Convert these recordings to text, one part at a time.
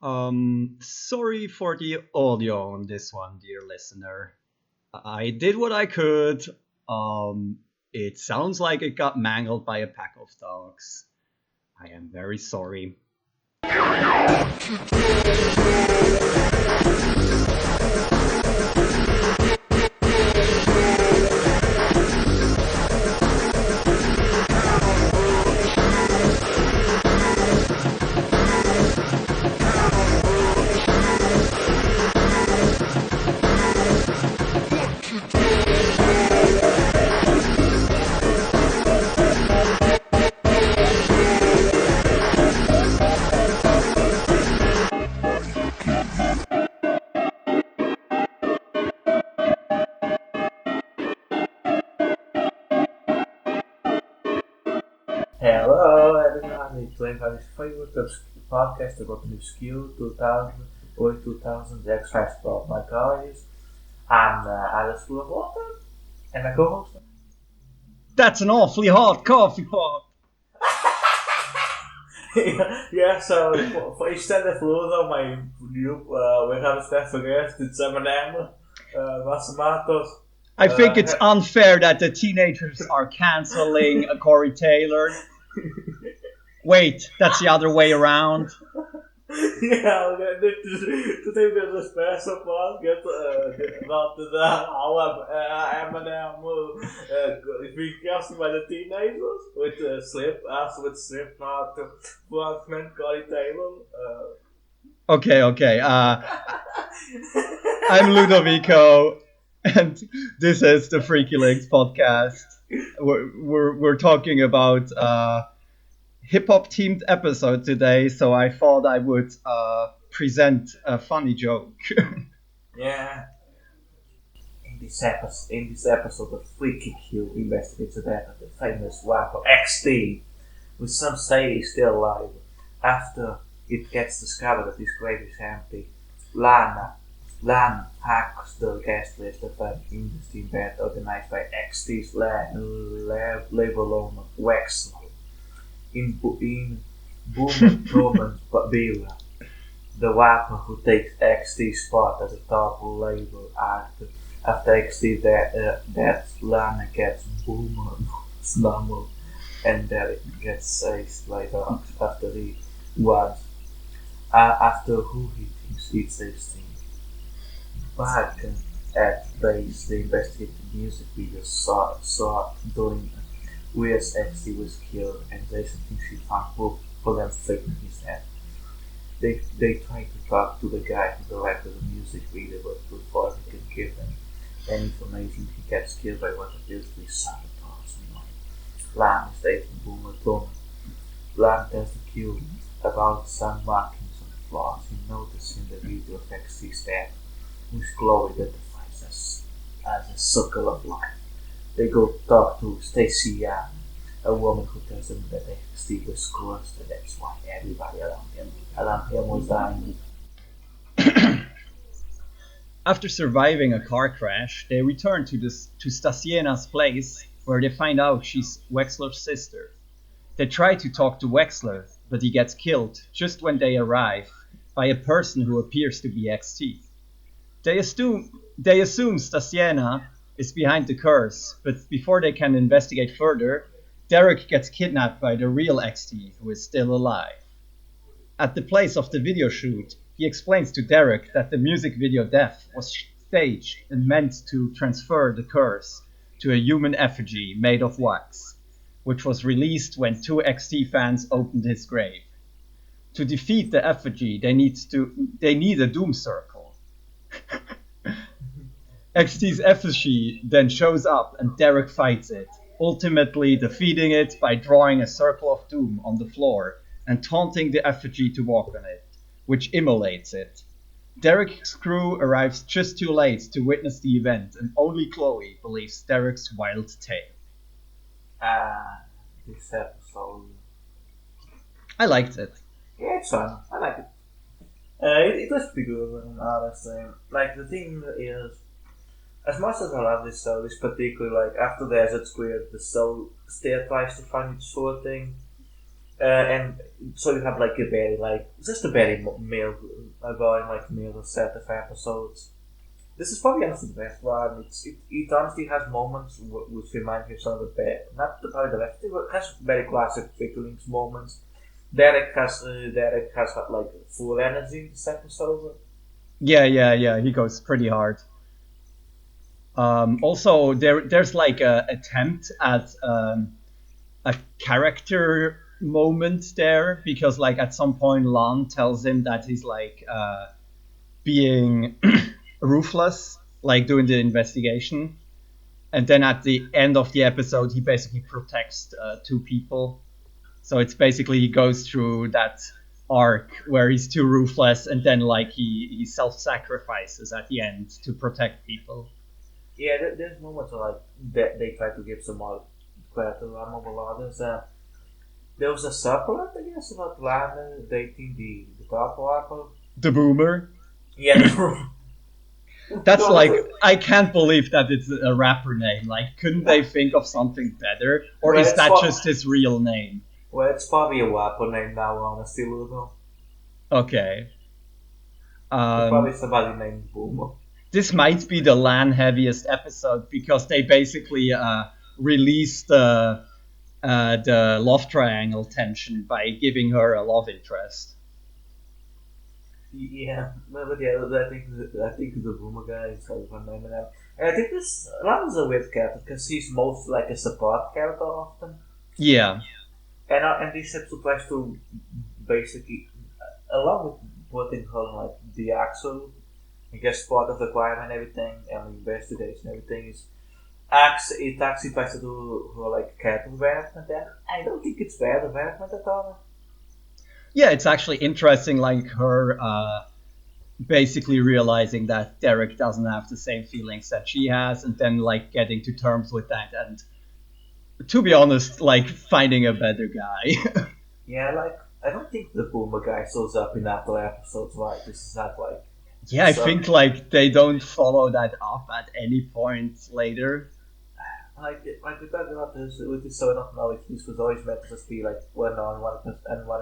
Sorry for the audio on this one, dear listener. I did what I could. Um, it sounds like it got mangled by a pack of dogs. I am very sorry. Hello everyone, it's Leon's favorite podcast about new skill 2000 or 2000 X Festival. My co-host, I'm Alice Full of Water, and my co-host. That's an awfully hot coffee pot. Yeah, so for extended flows on my group, we have a special guest, it's Eminem, Masamatos. I think it's unfair that the teenagers are canceling Corey Taylor. Wait, that's the other way around. Yeah, today there's a special podcast about how Eminem being cast by the teenagers with Slipknot frontman Corey Taylor. Okay. I'm Ludovico, and this is the Freaky Links podcast. We're talking about hip hop themed episode today, so I thought I would present a funny joke. Yeah. In this episode of Freaky Q investigates the death of the famous rapper XT, with some say he's still alive. After it gets discovered that his grave is empty, Lan hacks the guest list of an industry event organized by XT's label owner Wexler in Boomer Bila, the rapper who takes XT's spot as a top label actor. After XT death, Lana gets Boomer slumber and Derek gets saved later after he was after who he thinks he saves him. Back at base, they investigated the music video saw during whereas XT was killed, and Jason thinks he found proof for them faking his death. They try to talk to the guy who directed the music video, but before they can give them any information, he gets killed by what appears to be sabotage. Lam is dating Boomer Boomer. Lam tells the Q about some markings on the floors he noticed in the video of XT's death, which Chloe identifies as a circle of life. They go talk to Stacy Young, a woman who tells them that XT was cursed, and that's why everybody around him was dying. After surviving a car crash, they return to Stasiena's place, where they find out she's Wexler's sister. They try to talk to Wexler, but he gets killed just when they arrive by a person who appears to be XT. They assume Stasiena is behind the curse, but before they can investigate further, Derek gets kidnapped by the real XT, who is still alive. At the place of the video shoot, he explains to Derek that the music video death was staged and meant to transfer the curse to a human effigy made of wax, which was released when two XT fans opened his grave. To defeat the effigy, they need a doom circle. XT's effigy then shows up and Derek fights it, ultimately defeating it by drawing a circle of doom on the floor and taunting the effigy to walk on it, which immolates it. Derek's crew arrives just too late to witness the event, and only Chloe believes Derek's wild tale. This episode. I liked it. Yeah, it's fun. I like it. It was pretty good, honestly. Like, the thing is, as much as I love this show, this particularly, like, after there's at Squid, the show still tries to find its sort thing. And so you have like a very like just a very male about like male set of episodes. This is probably honestly the best one. It honestly has moments which remind me of some of the best, not the probably the best, but it has very classic Picklings moments. Derek has had like full energy this episode. Yeah, yeah, yeah. He goes pretty hard. Also, there's like a attempt at a character moment there because like at some point Lon tells him that he's like being ruthless, like doing the investigation, and then at the end of the episode he basically protects two people. So it's basically he goes through that arc where he's too ruthless and then like he self-sacrifices at the end to protect people. Yeah, there's moments where like that they try to give some more credit to Ramo Baladas. There was a subplot, I guess, about Lana dating the top rapper. The Boomer. Yeah, That's like I can't believe that it's a rapper name. Like, couldn't they think of something better, or well, is that just his real name? well, it's probably a rapper name now, honestly, Ludo. Okay. It's probably Um, somebody named Boomer. this might be the LAN heaviest episode because they basically released the love triangle tension by giving her a love interest. Yeah, but yeah, I think the Boomer guy is like one name, and I think this Ron is a weird character because he's most like a support character often, Yeah, and this episode tries to basically, along with putting her in, like the actual, I guess, part of the crime and everything, and the investigation, everything is it actually tries to do her like character development, and I don't think it's bad development at all. yeah. It's actually interesting, like her basically realizing that Derek doesn't have the same feelings that she has, and then like getting to terms with that, and to be honest, like finding a better guy. Yeah, like I don't think the Boomer guy shows up in after episodes. Right, this is not like Yeah, I so think like they don't follow that up at any point later. like we talked about this with this, so I don't know if this was always meant to just be like one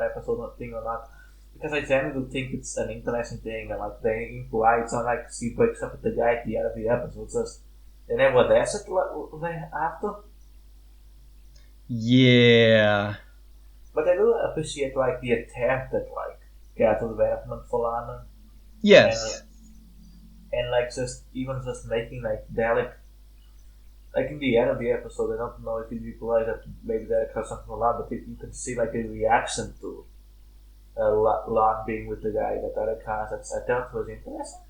episode thing or not. Because I generally think it's an interesting thing, and like they imply it's not like she breaks up with the guy at the end of the episode. Just and then what that's it after. Yeah. But I do appreciate like the attempt at like character development for Lana, and Yes. and like just making like Dalek like in the end of the episode. I don't know if you realize that maybe Dalek has something a lot, but you can see like a reaction to Lon being with the guy that Dalek has. I thought was interesting.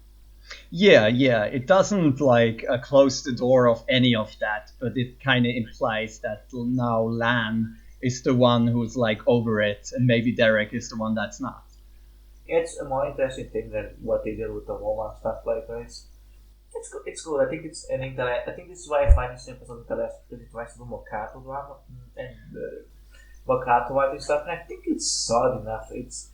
Yeah, yeah. It doesn't like close the door of any of that, but it kind of implies that now Lan is the one who's like over it, and maybe Derek is the one that's not. It's a more interesting thing than what they did with the Roma stuff like this. It's good. It's good. I think it's an I think this is why I find this episode interesting because it tries to do more cattle drama and more cattle writing stuff, and I think it's solid enough. It's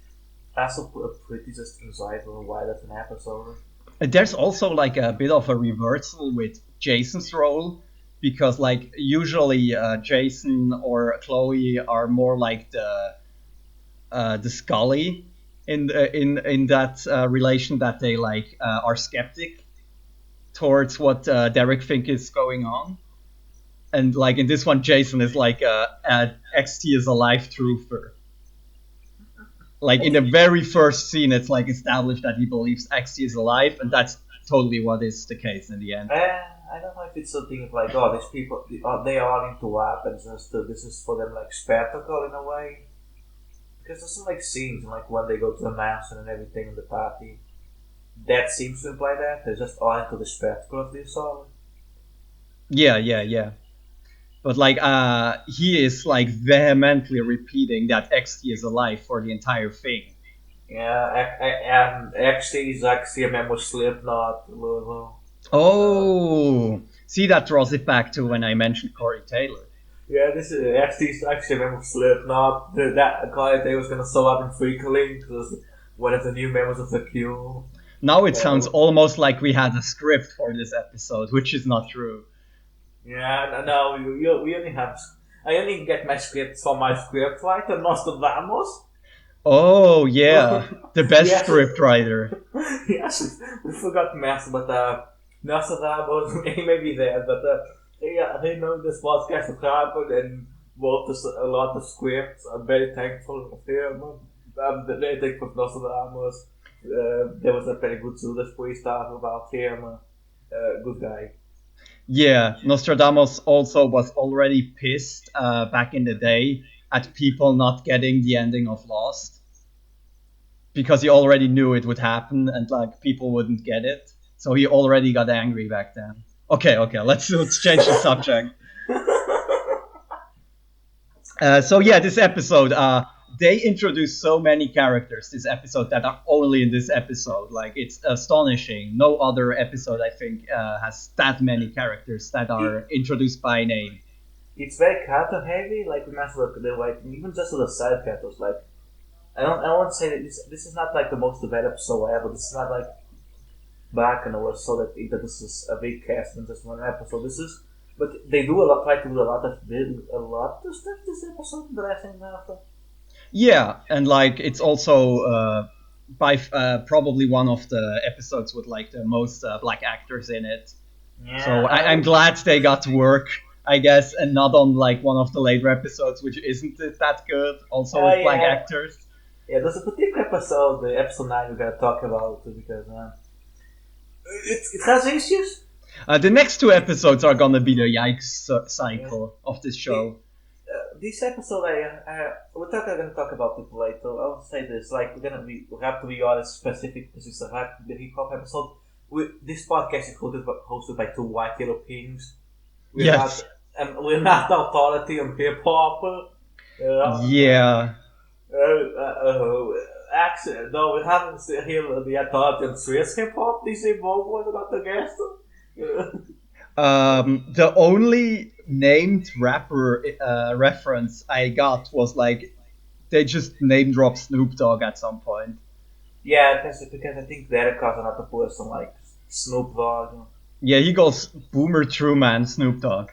also pretty just enjoyable while it's an episode. There's also like a bit of a reversal with Jason's role because like usually Jason or Chloe are more like the Scully in that relation that they like are skeptic towards what Derek think is going on. And like in this one, Jason is like a XT is alive truther. Like in the very first scene, it's like established that he believes XT is alive, and that's totally what is the case in the end. I don't know if it's something like these people they are into weapons and stuff. This is for them like spectacle in a way because there's some like scenes like when they go to the mountain and everything in the party. That seems to imply that they're just all into the spectacle of this song. Yeah, yeah, yeah. But like he is like vehemently repeating that XT is alive for the entire thing. Yeah, actually, is actually a member of Slipknot. Oh, see, that draws it back to when I mentioned Corey Taylor. Yeah, this is actually a member of Slipknot. That guy they was gonna show up in Freaking because one of the new members of the Cure. Now it sounds almost like we had a script for this episode, which is not true. Yeah, no, we only have I only get my scripts from my scriptwriter, Nostradamus. Oh yeah, the best Yes, script writer. yes, we forgot Master, but Nostradamus, he may be there, but yeah, he knows this podcast would happen and wrote us a lot of scripts. I'm very thankful of him. I'm very thankful for Nostradamus. There was a very good Judas Priest talk about him. Good guy. Yeah, Nostradamus also was already pissed back in the day at people not getting the ending of Lost because he already knew it would happen and like people wouldn't get it. So he already got angry back then. Okay, okay, let's change the subject. So yeah, this episode, they introduced so many characters this episode that are only in this episode. Like it's astonishing. No other episode I think has that many characters that it, are introduced by name. it's very character heavy. Like remember the like even just the side characters. Like I don't want to say that this is not like the most developed show ever. This is not like back and was so that this is a big cast in just one episode. This is, but they do a lot, try to do a lot of stuff this episode that I think after. Yeah, and like it's also by probably one of the episodes with like the most black actors in it. So Yeah, I'm glad they got to work, I guess, and not on like one of the later episodes, which isn't that good, also with black yeah, actors. yeah. There's a particular episode, the episode 9, we're gonna talk about because it has issues. The next two episodes are gonna be the yikes Yeah. cycle of this It, show. this episode, we're gonna talk about it later. I'll say this: like we have to be honest, specific. This is a the hip hop episode. This podcast is hosted by two white Europeans. We're not, Yes. we're not authority on hip hop. Yeah. Actually, no, we haven't here the authority on Swiss hip hop. They say both was about the guest. The only named rapper reference I got was like they just name drop Snoop Dogg at some point. Yeah, because I think Derek has another person like Snoop Dogg. Yeah, he goes Boomer Truman Snoop Dogg,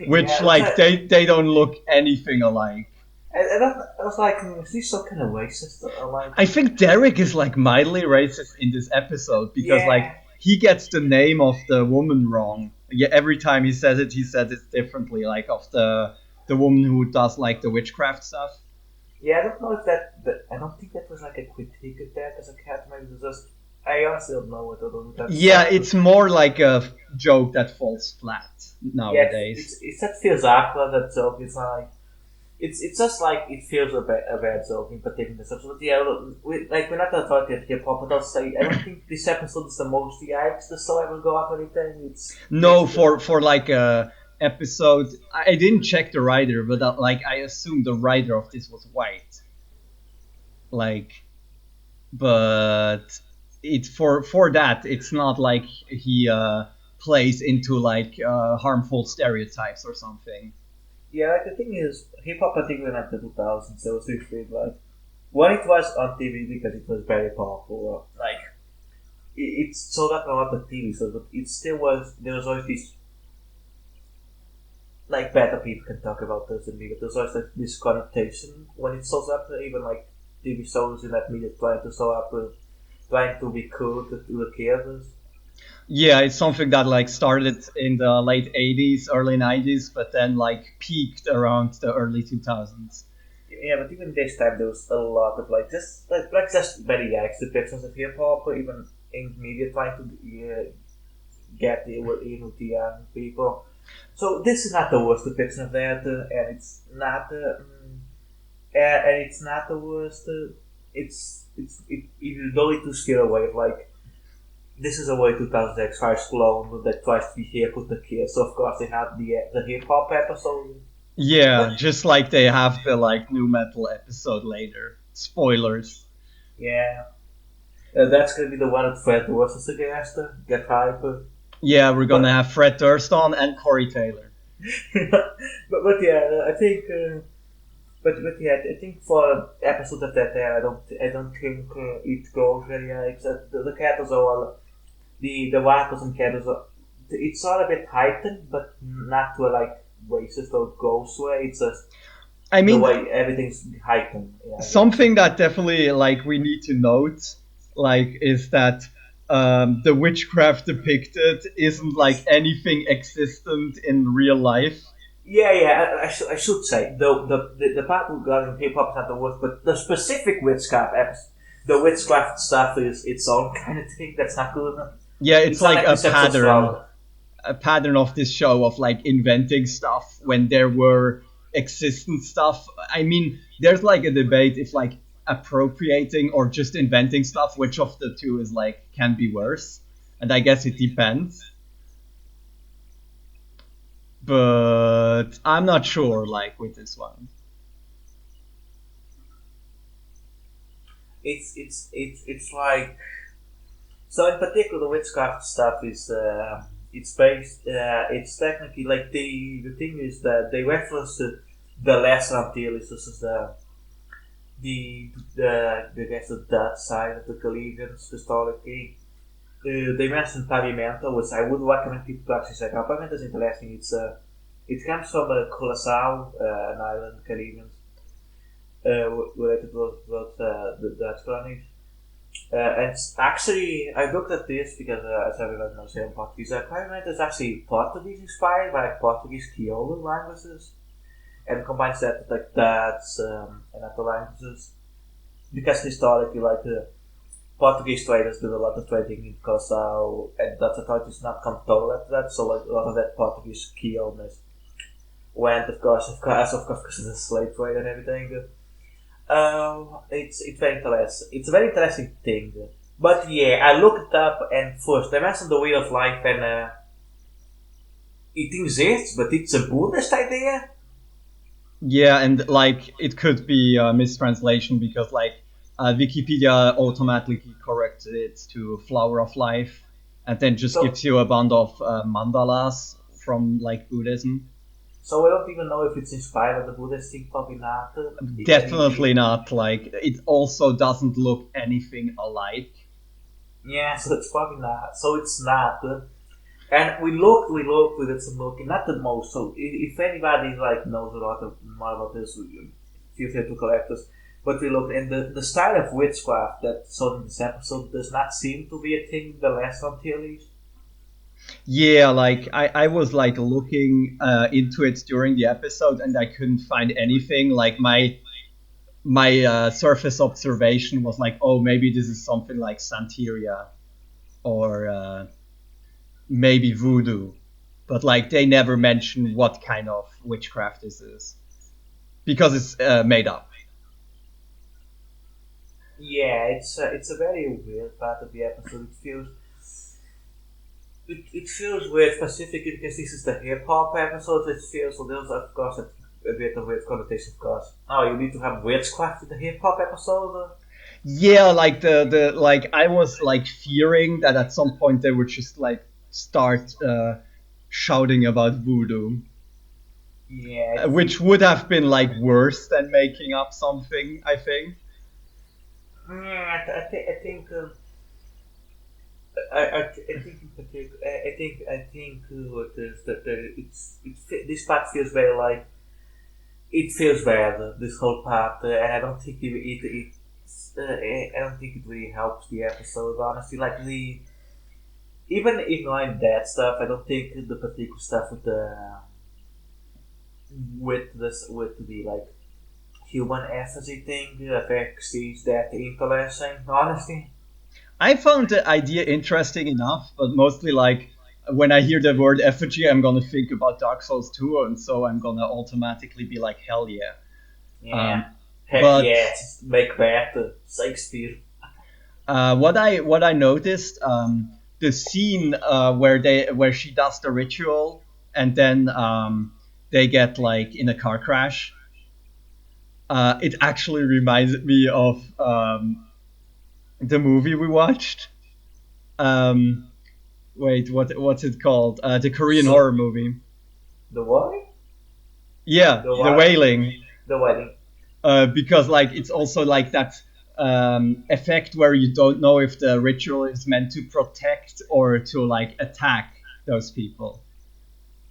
which Yeah, like they don't look anything alike. I was like, is he so kind of racist? Like, I think Derek is like mildly racist in this episode because like yeah, he gets the name of the woman wrong. Yeah, every time he says it differently, like of the woman who does like the witchcraft stuff. yeah. I don't know if I don't think that was like a critique of that as a cat. Maybe it was just. I honestly don't know what that's Yeah, like. it's more like a joke that falls flat Yeah, nowadays. it's that feels awkward. That joke. It's like it's just like it feels a bad joke in particular. But yeah, we're not gonna talk about hip hop, but I'll say I don't think this episode is the most yikes the show ever got or anything. No, It's good. for like a episode, I didn't check the writer, but like I assume the writer of this was white. Like, but it for that it's not like he plays into like harmful stereotypes or something. Yeah, like the thing is, hip hop particularly in the 2000s, so it's really like when it was on TV because it was very popular. Like it sold up a lot of TV shows, but it still was. There was always this like better people can talk about this in media. There's always like this connotation when it shows up, even like TV shows in that media trying to show up, trying to be cool to the kids. Yeah, it's something that like started in the late 80s, early 90s, but then like peaked around the early 2000s. Yeah, but even this time there was a lot of like just very yikes depictions of hip hop, even in media trying to get in with the young people. So this is not the worst depiction of that, and it's not and it's not the worst. It's going to scare away. Like this is a way 2000 X Files clone that tries to be here with the kids. So of course they have the hip hop episode. Yeah, just like they have the like new metal episode later. Spoilers. Yeah, that's gonna be the one that Fred was a guest. Get hype. Yeah, we're gonna But have Fred Durst on and Corey Taylor. but yeah, I think. But yeah, I think for an episode of that there, I don't think it goes very high. Except the characters are all the Wackos and characters are it's all a bit heightened, but not to like racist or ghost way. It's just I the mean, way everything's heightened. Yeah, I guess. something that definitely like we need to note like is that the witchcraft depicted isn't like anything existent in real life. Yeah, yeah. I should say the part regarding hip hop is not the worst, but the specific witchcraft, the witchcraft stuff is its own kind of thing. That's not good enough. Yeah, it's It's not like like this episode's flawed. a pattern of this show of like inventing stuff when there were existent stuff. I mean, there's like a debate if like appropriating or just inventing stuff, which of the two is like can be worse. And I guess it depends. But I'm not sure like with this one. It's like so. In particular, the witchcraft stuff is it's based. It's technically like the thing is that they reference the lesser Antilles. This is the I guess the Dutch side of the Caribbeans historically. They mentioned pavimento, which I would recommend people to actually check out. Pavimento is interesting. It comes from Curaçao, an island in the Caribbean, related to the Dutch colonies. And it's actually, I looked at this because, as everyone knows here in Portuguese, pavimento is actually Portuguese inspired by Portuguese Creole languages and combines that with like Dutch and other languages. Because historically, like Portuguese traders did a lot of trading in Curaçao, and Dutch authorities not control that, so like a lot of that Portuguese Creoleness went, of course, because of the slave trade and everything. It's very interesting. It's a very interesting thing. But yeah, I looked it up, and first they mentioned the wheel of life, and it exists, but it's a Buddhist idea. Yeah, and like it could be a mistranslation because like Wikipedia automatically corrected it to flower of life, and then just So gives you a bunch of mandalas from like Buddhism. so we don't even know if it's inspired by the Buddhist thing. Probably not. Definitely not. Like it also doesn't look anything alike. Yeah, so it's probably not. So it's not. And we did some looking, not the most. So if anybody like knows a lot of more about this, feel free to correct us. But we looked, and the style of witchcraft that shown in this episode does not seem to be a thing in the last Antilles. Yeah, like I was like looking into it during the episode and I couldn't find anything. Like my surface observation was like, oh, maybe this is something like Santeria or maybe voodoo, but like they never mention what kind of witchcraft this is because it's made up. Yeah, it's a very weird part of the episode. It feels weird specifically because this is the hip hop episode. It feels so there's of course a bit of weird connotation, of course. Oh, you need to have witchcraft in the hip hop episode. Yeah, like the like I was like fearing that at some point they would just like start shouting about voodoo, Yeah, which would have been like worse than making up something, I think. I think. I think in particular, I think what is that this part feels very like it feels bad. This whole part, and I don't think I don't think it really helps the episode. Honestly, like the even ignoring that stuff, I don't think the particular stuff with the like human effigy thing affects that interesting. Honestly. I found the idea interesting enough, but mostly like when I hear the word effigy, I'm gonna think about Dark Souls 2, and so I'm gonna automatically be like, hell yeah. Yeah. Um, Heck but yeah, make that Shakespeare. what I noticed, the scene where she does the ritual, and then they get like in a car crash. It actually reminds me of the movie we watched. Um, Wait, what's it called? The Korean So horror movie. the what? Yeah, The The what? Wailing. The wedding. Because like it's also like that effect where you don't know if the ritual is meant to protect or to like attack those people.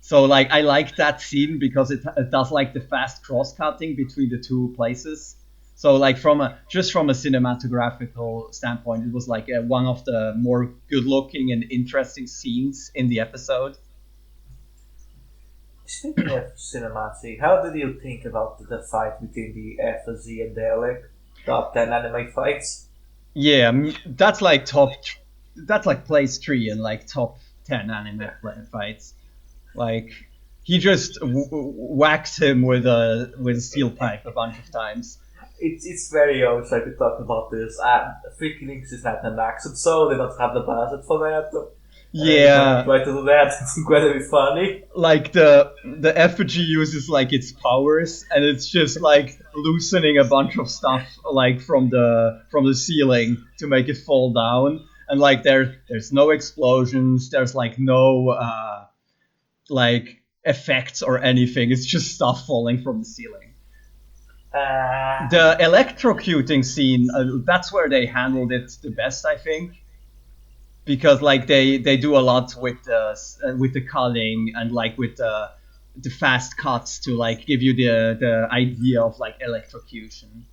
So like I like that scene because it does like the fast cross cutting between the two places. So like from a just from a cinematographical standpoint, it was like one of the more good looking and interesting scenes in the episode. Speaking of cinematic, how did you think about the fight between the FZ and Dalek? Top 10 anime fights? Yeah, that's like that's like place three in like top 10 anime fights. Like he just whacks him with a steel pipe a bunch of times. It's very outside to talk about this. Freaking Links is not an accent, so they don't have the budget for that. They haven't Yeah, tried to do that. It's incredibly funny. like the effigy uses like its powers, and it's just like loosening a bunch of stuff like from the ceiling to make it fall down. And like there's no explosions. There's like no like effects or anything. It's just stuff falling from the ceiling. Uh, The electrocuting scene, that's where they handled it the best, I think, because like they do a lot with the culling and like with the fast cuts to like give you the idea of like electrocution.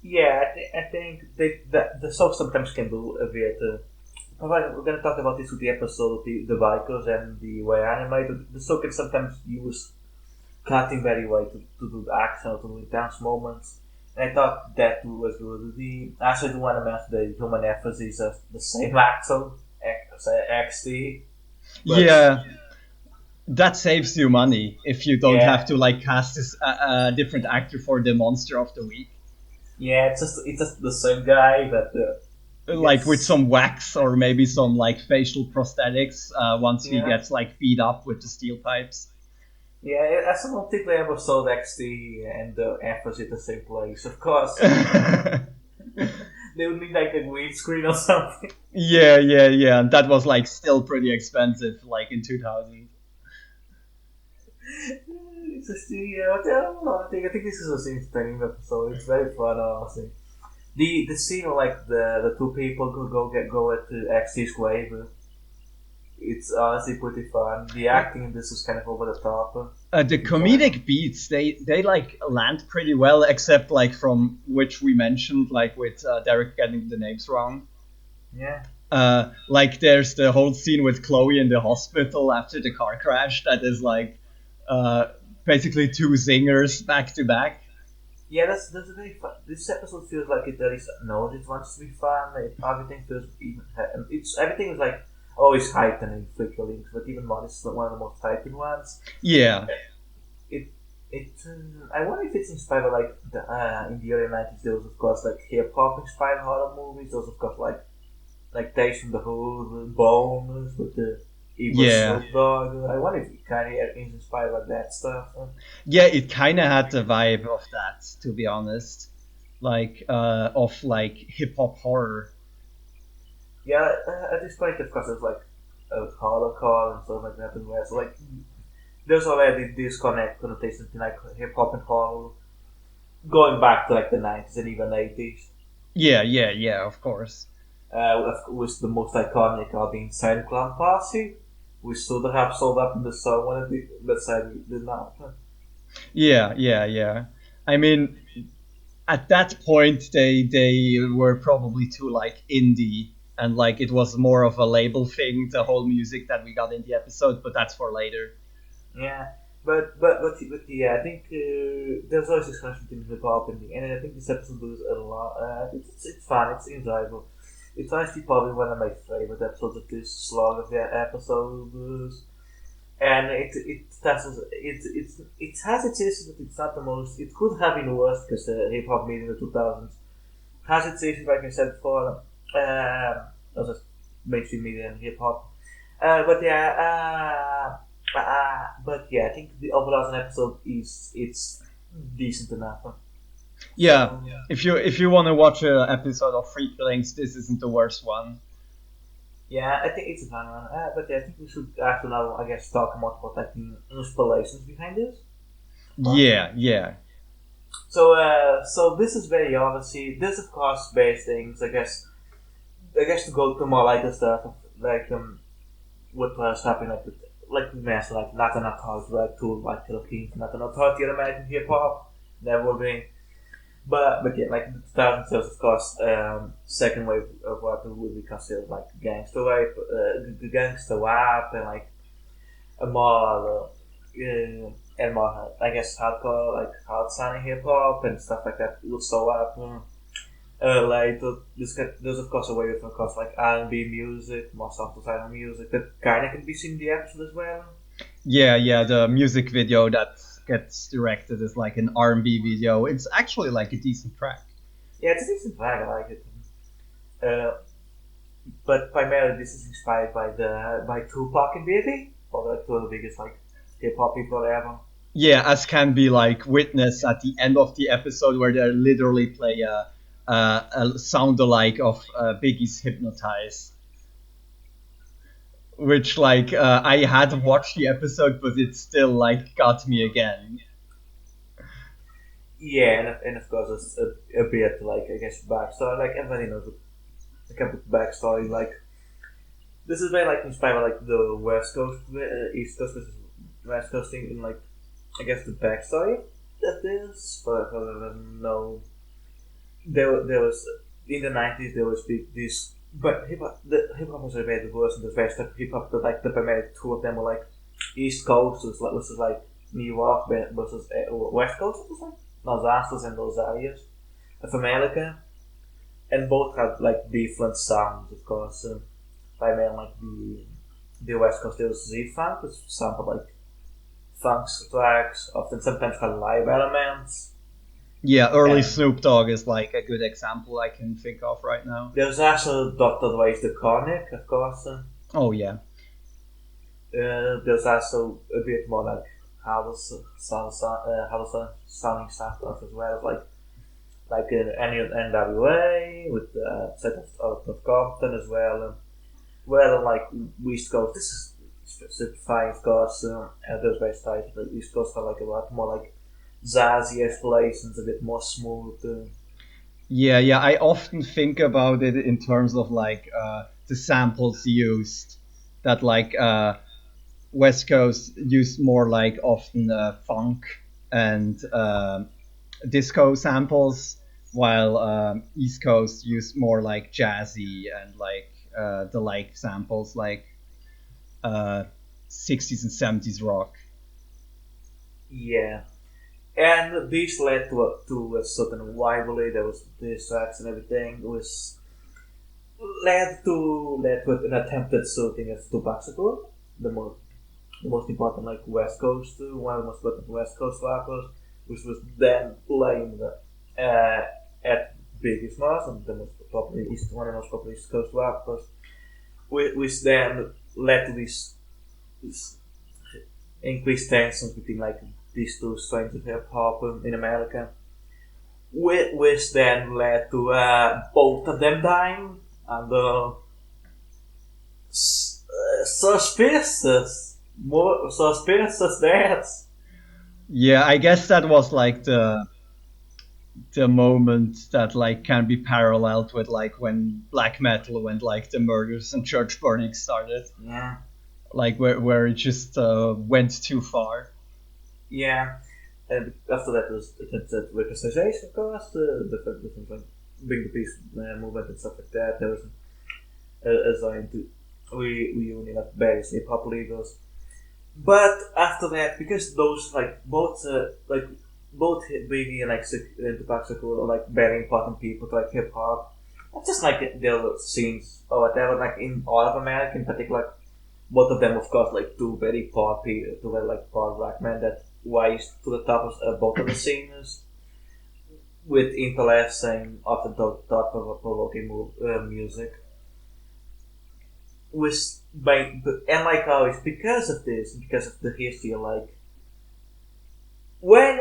yeah, I think the show sometimes can do a bit. Alright, we're gonna talk about this with the episode of the bikers and the way animated. The show can sometimes use cutting very well to do the action or to do intense moments. And I thought that too was good. Also, I do want to mention the human efforts is the same actor, XT, but Yeah, that saves you money if you don't have yeah, to like cast this different actor for the monster of the week, yeah, it's just the same guy, but like with yes, some wax or maybe some like facial prosthetics once he yeah, gets like beat up with the steel pipes. yeah. I still don't think they ever saw XT and the efforts in the same place. Of course, they would need like a green screen or something. Yeah. And that was like still pretty expensive, like in 2000. It's just, yeah, but I don't know. I think this is a entertaining episode. It's very fun, honestly. The scene of like the two people who go at the XT's grave. It's honestly pretty fun. The acting in this is kind of over the top. The Enjoyable. comedic beats, they like land pretty well, except like from which we mentioned, like with Derek getting the names wrong. Yeah. Like there's the whole scene with Chloe in the hospital after the car crash. That is like uh, basically two zingers back to back. Yeah, that's very fun. This episode feels like it at least knows it wants to be fun. Everything feels even. It's everything is like always heightened in Flicker Links, but even more, it's one of the most heightened ones. Yeah, It it. I wonder if it's inspired by like in the early 90s. There was of course like hip hop inspired horror movies. There was of course like Tales from the Hood, Bones with the evil yeah, Snoop Dogg. I wonder if it kind of is inspired by that stuff. yeah. It kind of had the vibe of that, to be honest. Like of like hip hop horror. Yeah, at this point, of course, there's like a color call and stuff like that as well. So like, there's already this connotation between like hip hop and horror going back to like the 90s and even 80s. Yeah. Of course. With the most iconic being Silent Clown Posse, which should have sold up in the song when it did, but sadly did not. Yeah. I mean, at that point they were probably too like indie and like it was more of a label thing, the whole music that we got in the episode, but that's for later. Yeah, but yeah, I think there's always this connection between hip hop and I think this episode does a lot. It's fun, it's enjoyable. It's honestly probably one of my favorite episodes of this slog of the episodes. And it has its issues, but it's not the most. It could have been worse because the hip hop made in the 2000s has its issues, like I said before. As a mainstream media and hip hop. But yeah, I think the overall as an episode is it's decent enough. Yeah, So if you want to watch an episode of Free Killings, this isn't the worst one. yeah, I think it's a fun one. But yeah, I think we should actually now I guess talk about what like the inspirations behind this. Huh? Yeah. So this is very obviously this of course based things I guess to go to more lighter stuff like what was happening like like we mentioned, like not an authority like to like Philippines, not an authority in American hip hop, never been. But yeah, like the 2000s was of course second wave of what would be considered like gangster rap, gangster rap, and like a more and more I guess hardcore like hard sounding hip hop and stuff like that. Also rap. Like there's of course a way of course like R&B music, more soft side music that kind of can be seen in the episode as well. Yeah, yeah, the music video that gets directed is like an R&B video. It's actually like a decent track. Yeah, it's a decent vibe. I like it. Uh, but primarily this is inspired by Tupac and Biggie, or the two of the biggest like hip hop people ever. Yeah, as can be like witnessed at the end of the episode where they literally play a sound alike of Biggie's "Hypnotize," which like I had watched the episode, but it still like got me again. Yeah, and of course it's a bit like I guess backstory. Like everybody knows a couple of backstory. Like this is very like inspired by like the West Coast, East Coast versus West Coast thing, and like I guess the backstory that is. But I don't know. There was in the 90s there was this but hip hop was a very diverse and diverse type of hip hop. But like the primary two of them were like East Coast versus like New York versus West Coast. It was like Los Angeles and those areas of America, and both had like different sounds, of course. Primarily like the West Coast there was Z Funk, which sampled like funk tracks, often sometimes had live elements. Yeah, early And Snoop Dogg is like a good example I can think of right now. there's also Dr. Dre's The Chronic, of course. Oh yeah, There's also a bit more like house sounding stuff as well, like NWA with the set of Compton as well. Well, like East Coast, this is specifying, of course. Those very styles, but East Coast are like a lot more like jazzy explorations, a bit more smooth. yeah, yeah. I often think about it in terms of like the samples used. That like West Coast used more like often funk and disco samples, while East Coast used more like jazzy and like the like samples like uh, 60s and 70s rock. Yeah, and this led to a certain rivalry. There was diss tracks and everything. It was led to an attempted shooting of Tupac Shakur, the most important like West Coast, one of the most important West Coast rappers, which was then blamed at Biggie Smalls and the most popular one of the most popular East Coast rappers, which then led to this increased tensions between like these two strains of hip hop in America, which then led to both of them dying and suspicious, more suspicious deaths. Yeah, I guess that was like the moment that like can be paralleled with like when black metal when like the murders and church burnings started, Yeah, like where it just went too far. yeah. And after that was attempted reconciliation, of course, different like bring the peace movement and stuff like that. There was a sign to reunion of various hip hop leaders. But after that, because those like both Biggie and and Tupac Shakur are like very important people to like hip hop. Not just like their scenes or whatever. Like in all of America, in particular, like, both of them, of course, like two very like poor black men that rise to the top of both of the scenes with interesting, often thought provoking music. Was by and like always because of this, because of the history, like when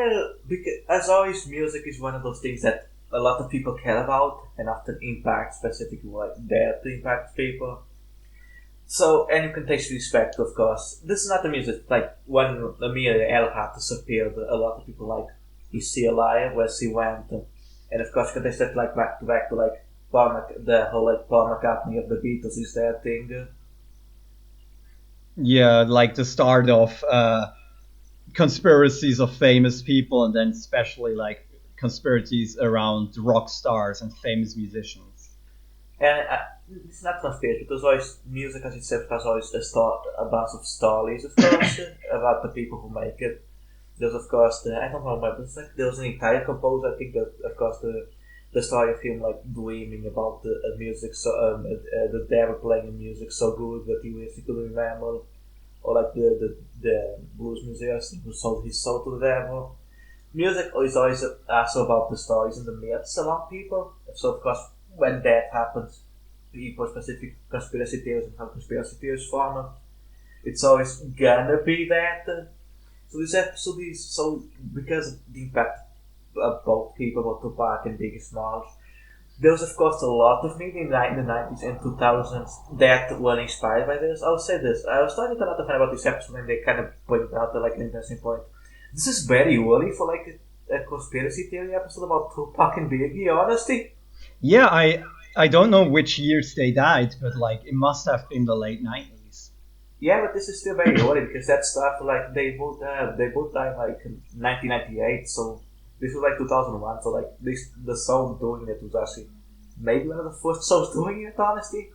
because as always, music is one of those things that a lot of people care about and often impact specifically like that impact people. So and you can take respect, of course. This is not the music like when Amelia Earhart disappeared. A lot of people like is she alive? Where she went? And of course, you can take that like back to like the whole like Paul McCartney of the Beatles is that thing. Yeah, like the start of conspiracies of famous people, and then especially like conspiracies around rock stars and famous musicians. And it's not conspiracy. There's always music, as you said, has always a bunch of stories, of course, about the people who make it. There's of course I don't know, but it's like there was an entire composer. I think that of course the story of him like dreaming about the music, so the devil playing the music so good that he wished he could remember, or like the blues musician who sold his soul to the devil. Music is always also about the stories and the myths around people. So of course, when that happens, people specific conspiracy theories and how conspiracy theories form. It's always gonna be that. So this episode is so because of the impact of both people, both Tupac and Biggie Smalls. There was of course a lot of media in the 90s and 2000s that were inspired by this. I'll say this. I was talking to a lot of friends about this episode and they kind of pointed out that like an interesting point. This is very early for like a conspiracy theory episode about Tupac and Biggie, honestly. Yeah, I don't know which years they died, but like it must have been the late 90s. Yeah, but this is still very early because that stuff like they both died like in 1998, so this was like 2001. So like this the song doing it was actually maybe one of the first songs doing it, honestly.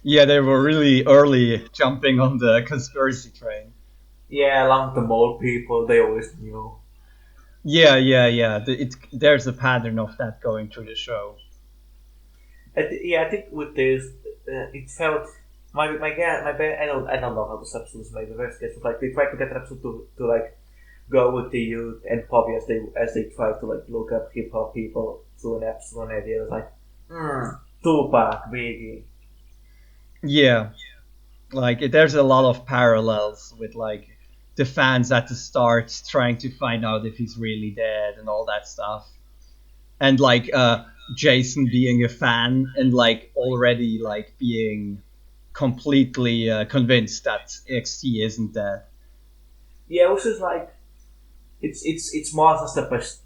Yeah, they were really early jumping on the conspiracy train. Yeah, along with the mole people, they always knew. Yeah, yeah, yeah. There's a pattern of that going through the show. Yeah, I think with this, it felt I don't know how this episode was made. The rest it was like they tried to get an episode to like go with the youth and probably as they try to like look up hip hop people through an episode and idea was like Tupac, Biggie. Yeah, like there's a lot of parallels with like the fans at the start trying to find out if he's really dead and all that stuff, and like Jason being a fan and like already like being completely convinced that XT isn't dead. Yeah, which is like it's more just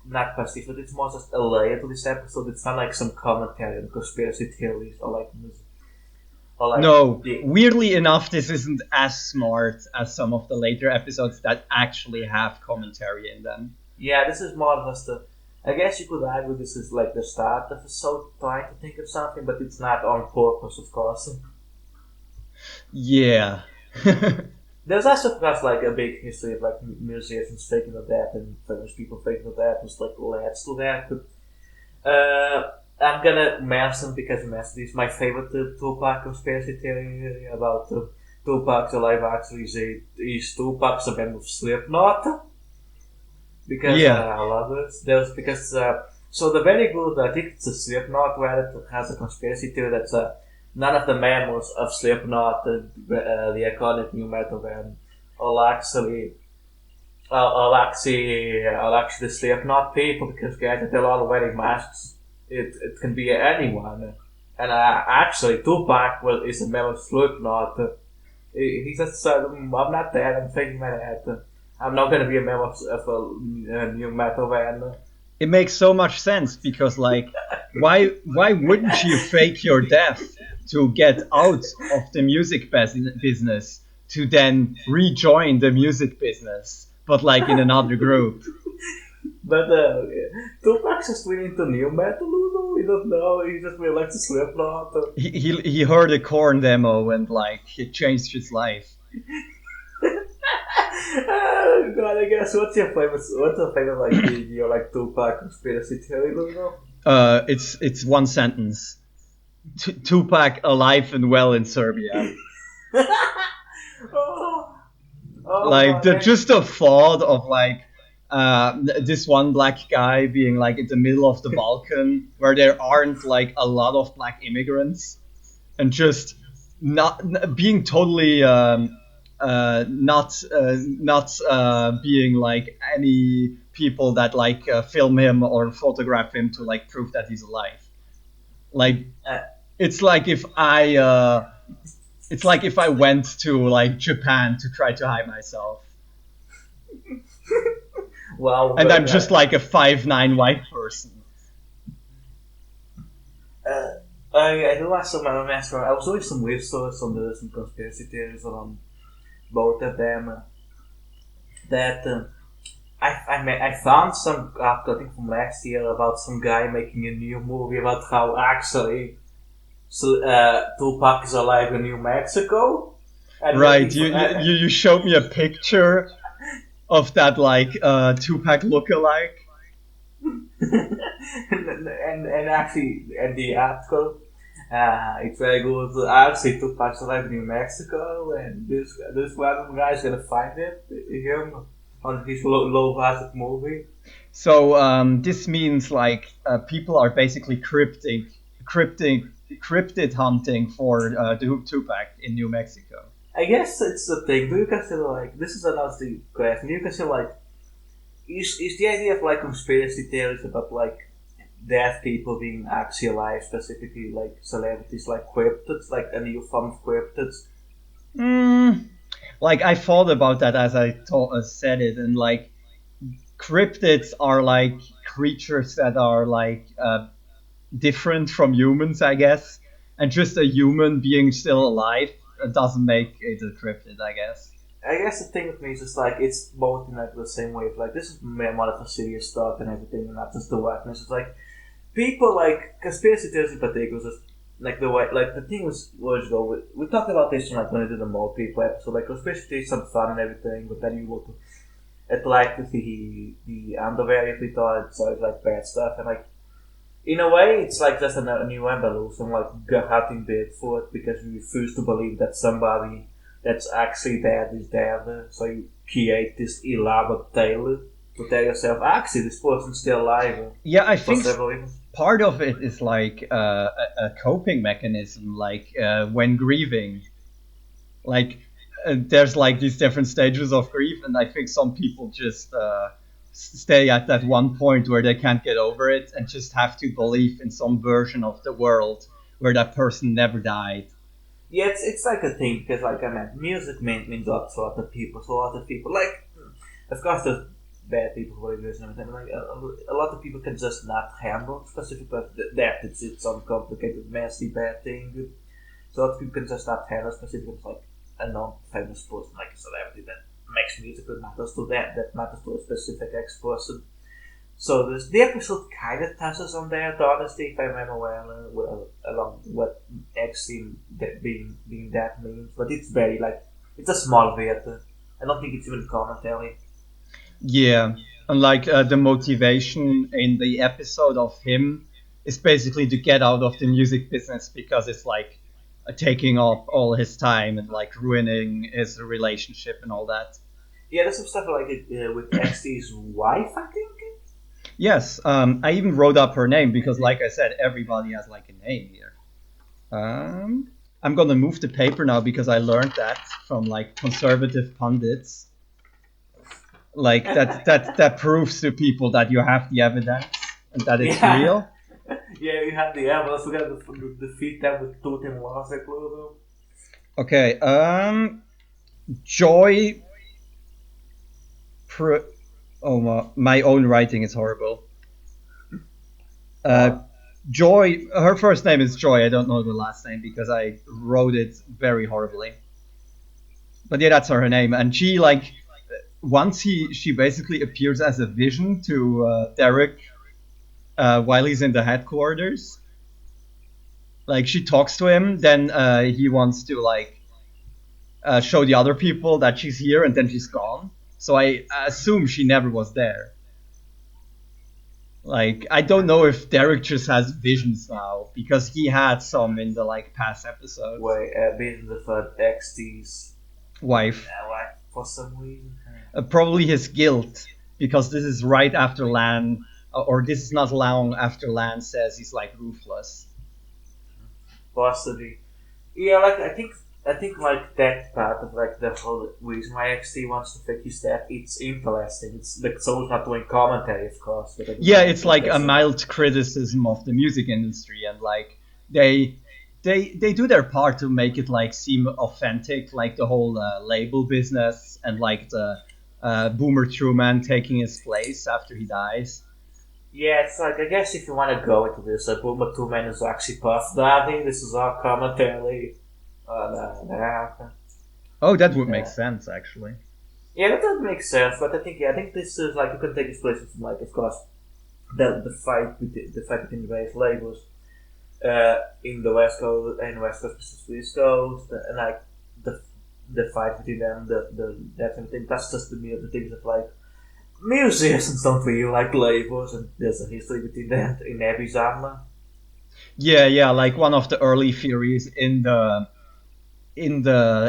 not passive, but it's more just a layer to this episode. It's not like some commentary on conspiracy theories or like No, the weirdly enough, this isn't as smart as some of the later episodes that actually have commentary in them. yeah. This is more just a. I guess you could argue this is like the start of the show trying to think of something, but it's not on purpose, of course. Yeah. There's also perhaps like a big history of like musicians faking the death and famous people faking the death, which like leads to that. But I'm gonna mention because you mentioned this my favorite Tupac conspiracy theory about Tupac's alive actually is Tupac's a member of Slipknot because Yeah. I love this. There's because so the very good I think it's a Slipknot where it has a conspiracy theory that's none of the members of Slipknot, the iconic new metal band, are actually are actually the Slipknot people because guys they're all wearing masks. It can be anyone. And actually, Tupac is a member of Slipknot. He just said, I'm not dead, I'm faking my head. I'm not gonna be a member of a new metal band. It makes so much sense because like why wouldn't you fake your death to get out of the music business to then rejoin the music business but like in another group? But Tupac's just went into new metal, we don't know, he just went like to Slipknot. He heard a Corn demo and like it changed his life. Oh, God, I guess what's your favorite like video like Tupac conspiracy theory, Ludo? It's one sentence. Tupac alive and well in Serbia. Oh, oh Like my man. just the thought of like this one black guy being like in the middle of the Balkan where there aren't like a lot of black immigrants and just not being totally not being like any people that like film him or photograph him to like prove that he's alive. Like Uh, it's like if I it's like if I went to like Japan to try to hide myself, well, and I'm but just like a 5'9" white person. I do have some elements from. I was doing some weird stories on the some conspiracy theories around both of them. That I found some I think from last year about some guy making a new movie about how actually Tupac is alive in New Mexico and Right. looking You for you showed me a picture of that like Tupac lookalike. and actually and the article it's very good. Actually, Tupac's alive in New Mexico, and this random guy is gonna find him on his low budget movie. So this means like people are basically cryptic, cryptid hunting for the Tupac in New Mexico. I guess it's the thing. Do you consider like this is another question? Do you consider like is the idea of like conspiracy theories about like dead people being actually alive, specifically like celebrities, like cryptids, like a new form of cryptids? Mm, like I thought about that as I said it, and like cryptids are like creatures that are like different from humans, I guess, and just a human being still alive doesn't make it a cryptid, I guess. I guess the thing with me is just like it's both in like the same way of like this is more of a serious stuff and everything, and not just the whackness. It's like people like conspiracy theories in particular, just like the way like the thing was though we talked about this in like when we did the mole people episode. Like conspiracy theories some fun and everything, but then you go to it like the underwear if we thought so it's like bad stuff and like in a way it's like just a new evolution like hunting Bigfoot because we refuse to believe that somebody that's actually dead is dead. So you create this elaborate tale to tell yourself actually this person's still alive Yeah, I for think several reasons. part of it is like a coping mechanism, like when grieving. Like there's like these different stages of grief, and I think some people just stay at that one point where they can't get over it and just have to believe in some version of the world where that person never died. Yeah, it's like a thing because, like I mean, music means a lot to a lot of people. So a lot of people, like, of course, there's bad people who are listening, and everything. Like a lot of people can just not handle specific that it's some complicated, messy, bad thing. So a lot of people can just not handle specific like a non-famous person, like a celebrity that makes music that matters to them, that matters to a specific ex person. So the episode kind of touches on that, honestly, if I remember well, along what X in that being that means, but it's very like it's a small bit. I don't think it's even commentary. Yeah, and like the motivation in the episode of him is basically to get out of the music business because it's like taking up all his time and like ruining his relationship and all that. Yeah, there's some stuff like it with XT's wife, I think. Yes, I even wrote up her name because, like I said, everybody has like a name here. I'm gonna move the paper now because I learned that from like conservative pundits. Like that proves to people that you have the evidence and that it's Yeah, real. yeah, you have the evidence. We got to defeat them with tooth and loss, I believe. Okay, Joy. Pr- oh my own writing is horrible. Uh, Uh, Joy. Her first name is Joy. I don't know the last name because I wrote it very horribly. But yeah, that's her name, and she like once she basically appears as a vision to Derek while he's in the headquarters. Like she talks to him, then he wants to like show the other people that she's here, and then she's gone. So I assume she never was there. Like I don't know if Derek just has visions now because he had some in the like past episodes. wait, being the third XT's Wife, wife for some reason. probably his guilt because this is right after Lan, or this is not long after Lan says he's like ruthless. Possibly. Yeah, like I think like that part of like the whole reason why XT wants to fix his death, it's interesting. It's like Soul's not doing commentary, of course, but Yeah, it's like a that's mild criticism of the music industry, and like they they do their part to make it like seem authentic, like the whole label business and like the Boomer Truman taking his place after he dies. yeah. It's like I guess if you want to go into this, Boomer Two Men is actually Puff Daddy. This is our commentary on that. Oh, that would make Uh, sense actually. yeah, that does make sense. But I think yeah, I think this is like you can take this place from like of course the fight between the various labels in the West Coast and West Coast versus East Coast and like the the fight between them, the that kind of thing. That's just the things of like musicians don't really like labels, and there's a history between that in every genre. Yeah, yeah, like one of the early theories in the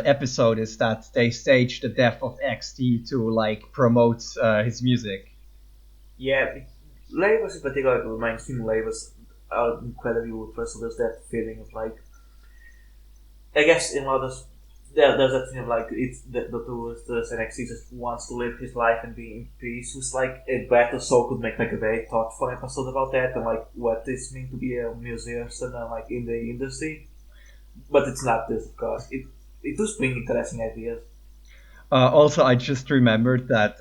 episode is that they staged the death of XT to like promote his music. Yeah, labels in particular, like mainstream labels, are incredibly ruthless. So there's that feeling of like, I guess in others, there's that thing of like it's the tourist and NXT just wants to live his life and be in peace. Who's like a better soul could make like a very thoughtful episode about that and like what this means to be a musician and like in the industry. But it's not this, of course. It does bring interesting ideas. Also, I just remembered that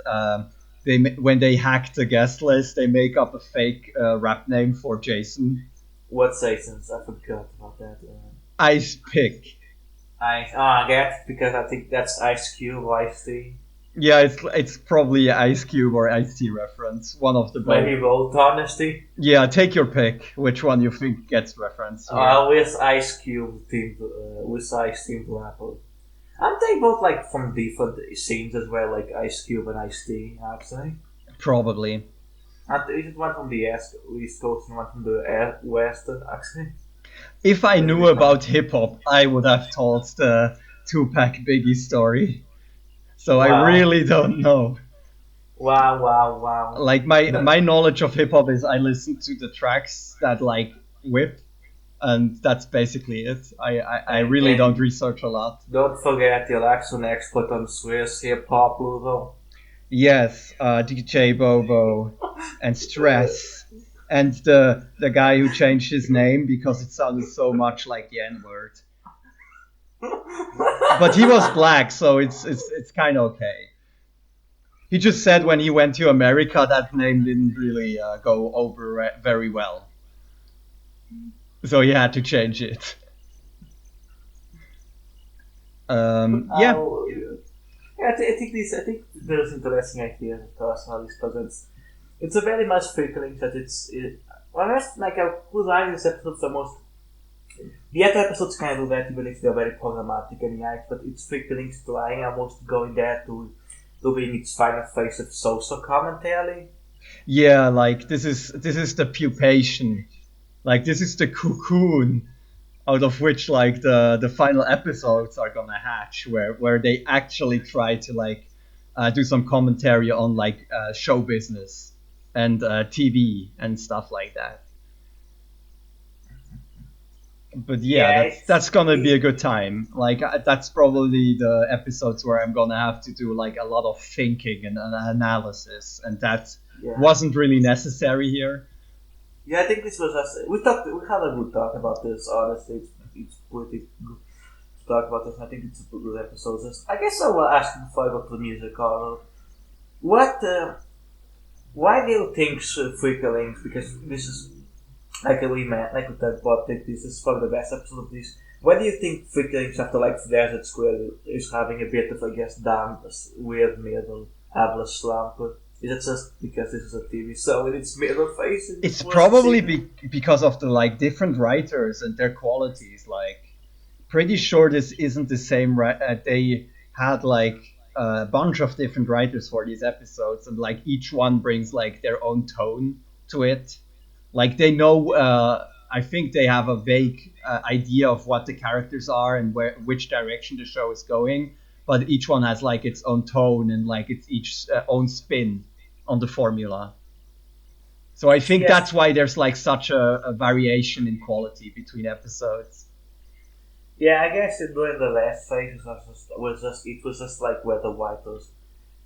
when they hack the guest list, they make up a fake rap name for Jason. What say since I forgot about that. Ice Pick. I get because I think that's Ice Cube, Ice T. Yeah, it's probably a Ice Cube or Ice T reference, one of the both. Maybe both, honesty. Yeah, take your pick. Which one you think gets referenced here? With Ice Cube team, with Ice Team Rapper. Aren't they both like from different scenes as well, like Ice Cube and Ice T? Actually, Probably. is it one from the East Coast and one from the West? Actually, If I that'd knew be fun. about hip hop, I would have told the Tupac Biggie story. So I Wow, really don't know. wow, wow, wow. Like my No, my knowledge of hip hop is I listen to the tracks that like whip, and that's basically it. I really don't and research a lot. don't forget your accent expert on Swiss hip hop, Ludo. Yes, DJ Bobo and Stress and the guy who changed his name because it sounded so much like the N word. But he was black, so it's kind of okay. He just said when he went to America that name didn't really go over very well, so he had to change it. Yeah, Oh, yeah, I think there's interesting ideas of personalities because it's a very much feeling that well, that's like I would argue this episode's the most. The other episodes kind of do that even if they're very problematic and yikes, but it's Freakling's trying almost going there to being its final face of social commentary. yeah, like this is the pupation, like this is the cocoon out of which like the final episodes are gonna hatch, where they actually try to like do some commentary on like show business and TV and stuff like that. But yeah, Yeah, that's gonna be a good time. Like that's probably the episodes where I'm gonna have to do like a lot of thinking and analysis, and that yeah. wasn't really necessary here. Yeah, I think this was us. We had a good talk about this. Honestly, it's pretty good to talk about this. I think it's a good episode. I guess I will ask you before I go to the music. What? Why do you think Freakalings? Because this is like a rematch, like we talked about. This is probably the best episode of this. Why do you think Freakalings after like Desert Square is having a bit of I guess damn weird middle Abla slump? Is it just because this is a TV show and it's middle face in the It's first probably season? because of the like different writers and their qualities. Like, pretty sure this isn't the same. They had like a bunch of different writers for these episodes, and like each one brings like their own tone to it. Like they know. I think they have a vague idea of what the characters are and which direction the show is going, but each one has like its own tone and like its each own spin on the formula. So I think that's Yes. why there's like such a variation in quality between episodes. Yeah, I guess during the last phase it was just like where the writers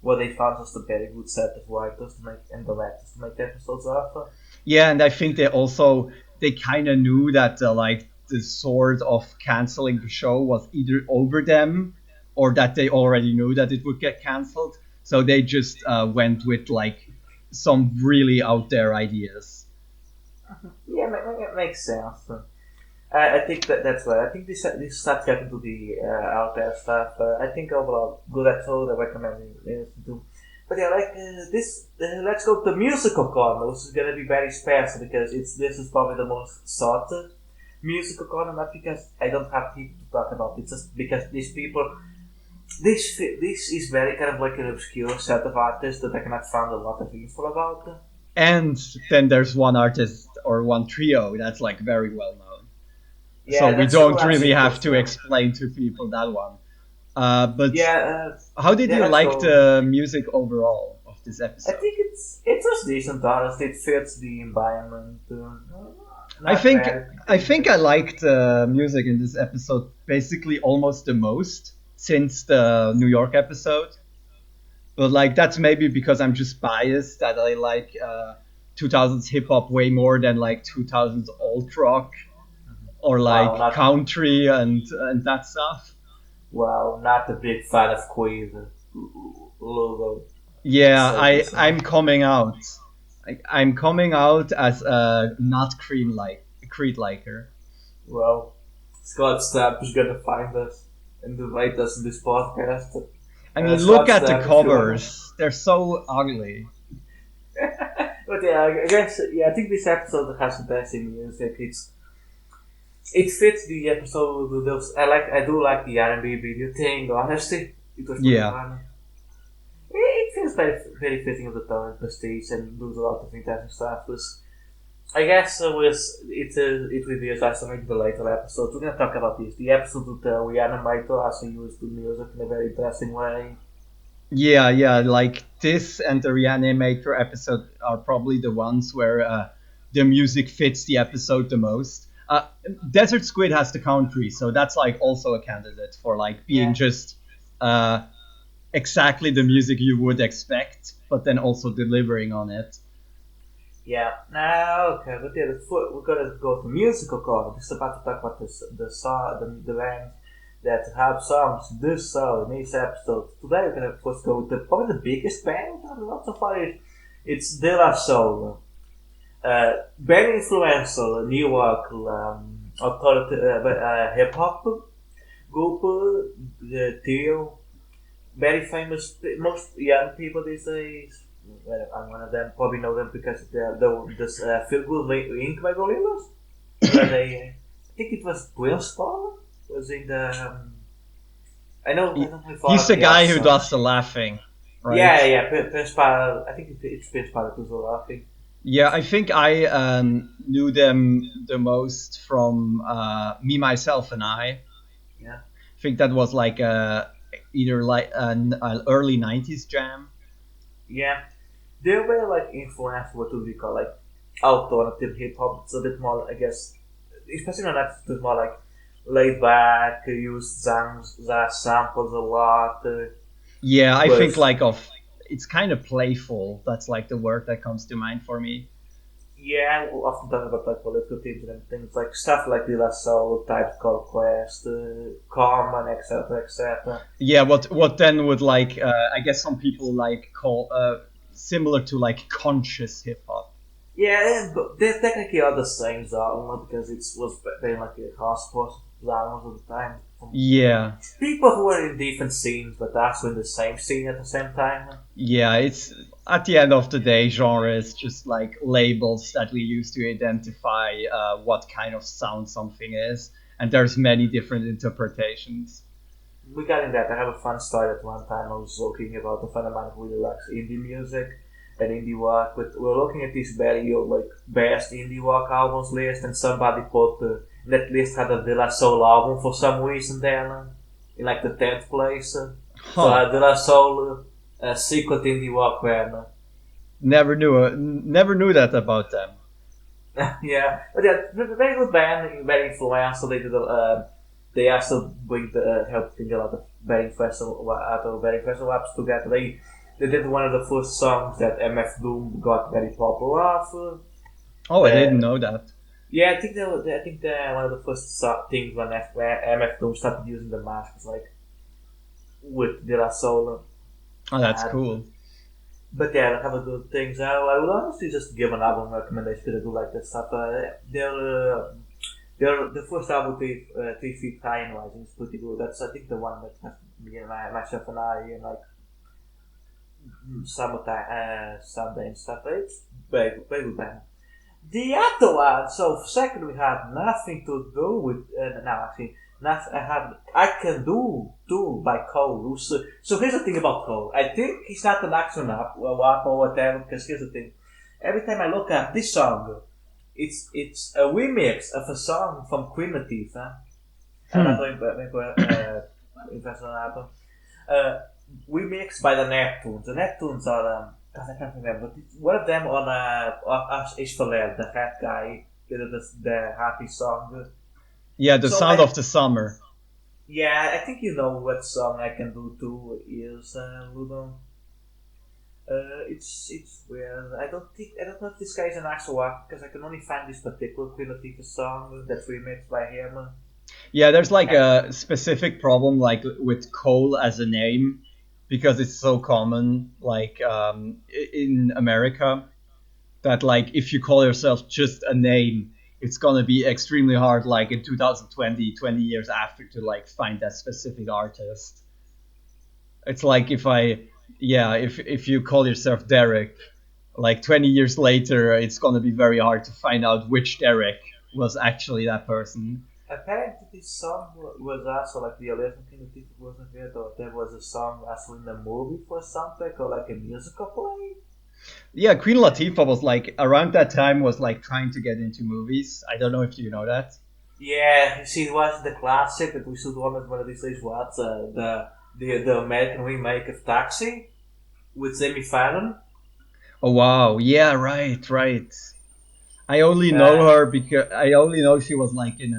where they found just a very good set of writers to make and the writers to make the episodes after. Yeah, and I think they kind of knew that like the sort of canceling the show was either over them or that they already knew that it would get cancelled. So they just went with like some really out there ideas. Yeah, it makes sense. I think that's right. I think this starts getting to the out there stuff. I think overall good episode. I recommend it to. But yeah, like this, let's go to the musical corner, which is gonna be very special because this is probably the most sought musical corner. Not because I don't have people to talk about. It's just because these people, this is very kind of like an obscure set of artists that I cannot find a lot of info about. And then there's one artist or one trio that's like very well known. So Yeah, we that's true. don't That's really simple have to stuff. explain to people that one. But Yeah, how did yeah. you Let's like go. the music overall of this I episode? think it's just decent, honestly. It fits the environment. I Not think bad. I think I liked music in this episode basically almost the most since the New York episode. But like that's maybe because I'm just biased that I like 2000s hip hop way more than like 2000s alt rock or Wow, like not country and that stuff. wow, not a big fan of Squid logo. Let's Yeah, say this. I'm coming out. I'm coming out as a not Creed liker. Well, Scott Stapp is gonna find us and invite us in this podcast. I mean, look Scott at the Stapp, if you wanna. covers. They're so ugly. But yeah, I guess yeah, I think this episode has fantastic music. It fits the episode with those. I do like the R&B video thing. Honestly, it was pretty Yeah. fun. It feels very fitting of the tone and prestige and does a lot of interesting stuff. I guess it reveals us some in the later episodes. We're gonna talk about this. The episode with Rihanna Maito also used the music in a very interesting way. Yeah, yeah, like this and the Reanimator episode are probably the ones where the music fits the episode the most. Desert Squid has the country, so that's like also a candidate for like being Yeah, just uh, exactly the music you would expect, but then also delivering on it. yeah. Now, okay, but yeah, we're gonna go to musical corner. This is about to talk about the song, the band that have songs this song in this episode. Today we're gonna first go with probably the biggest band I've not so far. It's De La Soul. Very influential New York hip hop group, trio. Very famous. Most young people these days. Well, I'm one of them. Probably know them because the this Feel Good Inc. by Gorillaz. Where they, I think it was Prince Paul was in the. I don't know if all He's of the the other guy who does songs. the laughing, right? Yeah, yeah, Prince Paul. I think it's Prince Paul who's laughing. Yeah, I think I knew them the most from Me, Myself, and I. Yeah. I think that was like either like an early '90s jam. Yeah, they were like influenced what would we call like alternative hip hop. It's a bit more, I guess, especially on that, it's more like laid back, use jazz samples a lot. Yeah, I think With like of it's kind of playful. That's like the word that comes to mind for me. yeah, we'll often talk about like political themes and things like stuff like the La Soul type Call Quest, Common, etc., etc. Yeah, what then would like I guess some people like call similar to like conscious hip hop. Yeah, but they technically are the same genre because it was very like a hotspot genres at the time. Yeah, People who are in different scenes but also in the same scene at the same time. yeah. It's at the end of the day, genre is just like labels that we use to identify what kind of sound something is, and there's many different interpretations. Regarding that, I have a fun story. At one time, I was looking about a friend of mine who really likes indie music and indie rock. But we were looking at this very old, like best indie rock albums list, and somebody put that list had a De La Soul album for some reason there, in like the 10th place. So Huh? De La Soul, secret indie rock band. Never knew that about them. Yeah, but yeah, very good band, very influential. They also help bring a lot of very festival apps together. They did one of the first songs that MF Doom got very popular off. Oh, I Uh, didn't know that. yeah, I think one of the first things when MF Doom started using the mask was like with De La Soul. Oh, that's And cool. but yeah, they have a good things. I would honestly just give an album recommendation because I do like that stuff. They're The first album, 3 Feet High and Rising, is pretty good. That's I think the one that has me and myself and I in like summertime, Sunday and stuff. It's very good band. The other one, so second we had nothing to do with, now actually, nothing, I Can Do Too by Cole. So here's the thing about Cole. I think he's not an action up or whatever, because here's the thing. Every time I look at this song, it's a remix of a song from Queen Latifah. I'm not Hmm. going to invest on that one. Uh, remixed by the Neptunes. The Neptunes are, God, I can't remember, but one of them on Is Valer, the fat guy, did the happy song. Yeah, the So sound I, of the summer. yeah, I think you know what song I Can Do Too is, Ludo. It's weird. I don't know if this guy is an actual actor because I can only find this particular Queen Latifah song that's remixed by him. Yeah, there's like Uh, a specific problem like with Cole as a name because it's so common like in America that like if you call yourself just a name, it's gonna be extremely hard like in 2020, 20 years after to like find that specific artist. It's like if I yeah, if you call yourself Derek, like 20 years later, it's gonna be very hard to find out which Derek was actually that person. Apparently, this song was also like the 11th thing that it wasn't there, or there was a song also in the movie for soundtrack or like a musical play. Yeah, Queen Latifah was like around that time was like trying to get into movies. I don't know if you know that. Yeah, she was the classic that we should one of these days watch, the American remake of Taxi with Jamie Fallon. Oh wow, yeah, right, right. I only know Uh, her because I only know she was like in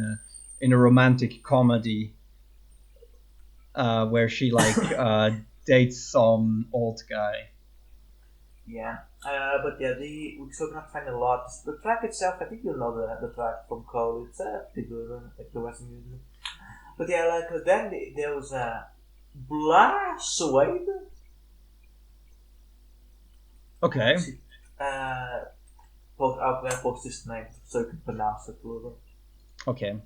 a romantic comedy where she like dates some old guy. yeah, but yeah, we still cannot find a lot. The track itself, I think you know the track from Cole. It's pretty good, like the Western music. But yeah, like then there was Blah Suede. Okay, She, uh, I'll post this name so you can pronounce it a little. okay.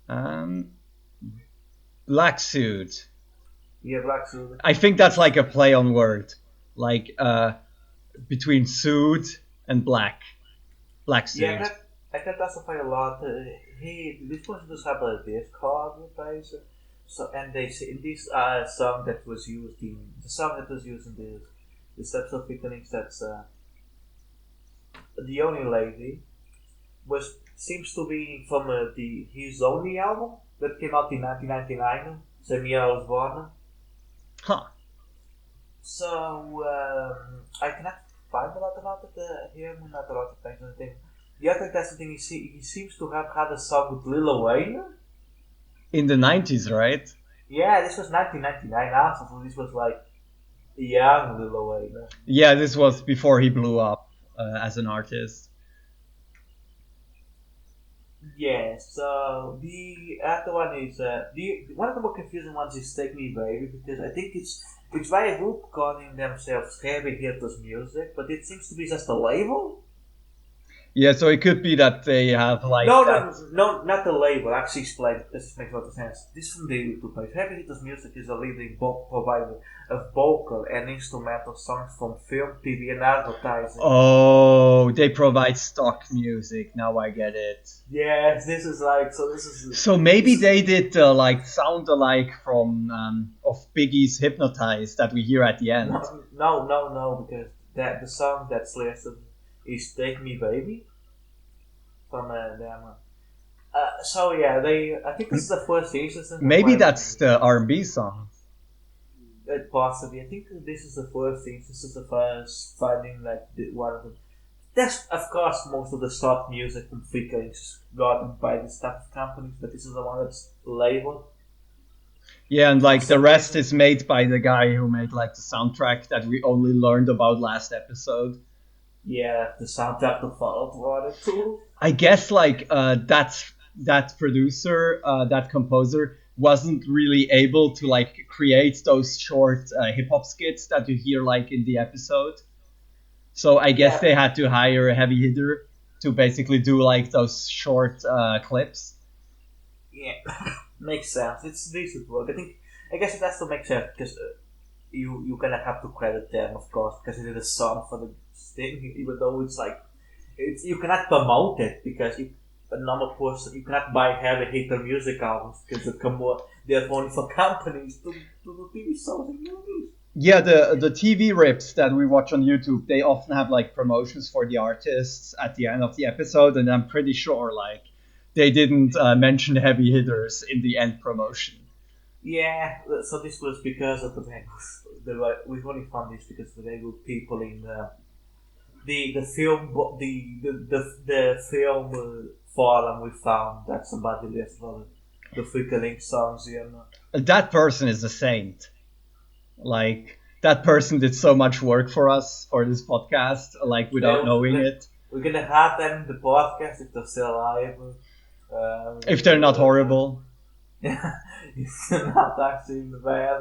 Um, Black suit. Yeah, Black Suede. I think that's like a play on word, like between suit and black. Black Yeah, suit. I can testify a lot. This person just have a Discord advertiser. So and they say in this song that was used in the song that was used in this episode featuring that's the only lady was seems to be from the His Only album that came out in 1999. Same year I was born. Huh. So I cannot find a lot about it here, not a lot of things. I think the other interesting thing is he seems to have had a song with Lil Wayne. In the 90s, right? Yeah, this was 1999 also, so this was like young Lil Wayne. Yeah, this was before he blew up as an artist. Yeah, so the other one is the one of the more confusing ones is Take Me Baby because I think it's by a group calling themselves Heavy Hitters Music, but it seems to be just a label. Yeah, so it could be that they have like No, that. no, no, not the label. Actually, explain. This makes a lot of sense. This from the YouTube page. Heavy Hitters Music is a leading provider of vocal and instrumental songs from film, TV, and advertising. Oh, they provide stock music. Now I get it. Yes, this is like so. This is So maybe this. they did like sound alike from of Biggie's "Hypnotize" that we hear at the end. No, because that the song that's listed is "Take Me Baby" from them. So yeah, they. I think this is the first instance of Maybe why that's the R&B song. possibly. I think this is the first thing. This is the first finding like one of them. That's of course most of the stock music from Flickr is gotten by the stuff companies, but this is the one that's labeled Yeah, and for like the some rest reason. is made by the guy who made like the soundtrack that we only learned about last episode. Yeah, the soundtrack to Fallout Water too. I guess like that producer, that composer wasn't really able to like create those short hip hop skits that you hear like in the episode. So I guess Yeah, they had to hire a heavy hitter to basically do like those short clips. Yeah, makes sense. It's decent work. I guess it has to make sense because you kind of have to credit them, of course, because it is a song for the thing. Even though it's like it's you cannot promote it because a normal person you cannot buy heavy hitter music albums because they're only for companies to do TV shows and movies. Yeah, the TV rips that we watch on YouTube, they often have like promotions for the artists at the end of the episode, and I'm pretty sure like they didn't mention heavy hitters in the end promotion. Yeah, so this was because of the very we only found this because of the very good people in the film the film forum we found that somebody left all the freaking songs, you know. That person is a saint. Like that person did so much work for us for this podcast, like without Yeah, knowing it. we're gonna have them in the podcast if they're still alive. If they're not horrible. It's not actually the bad.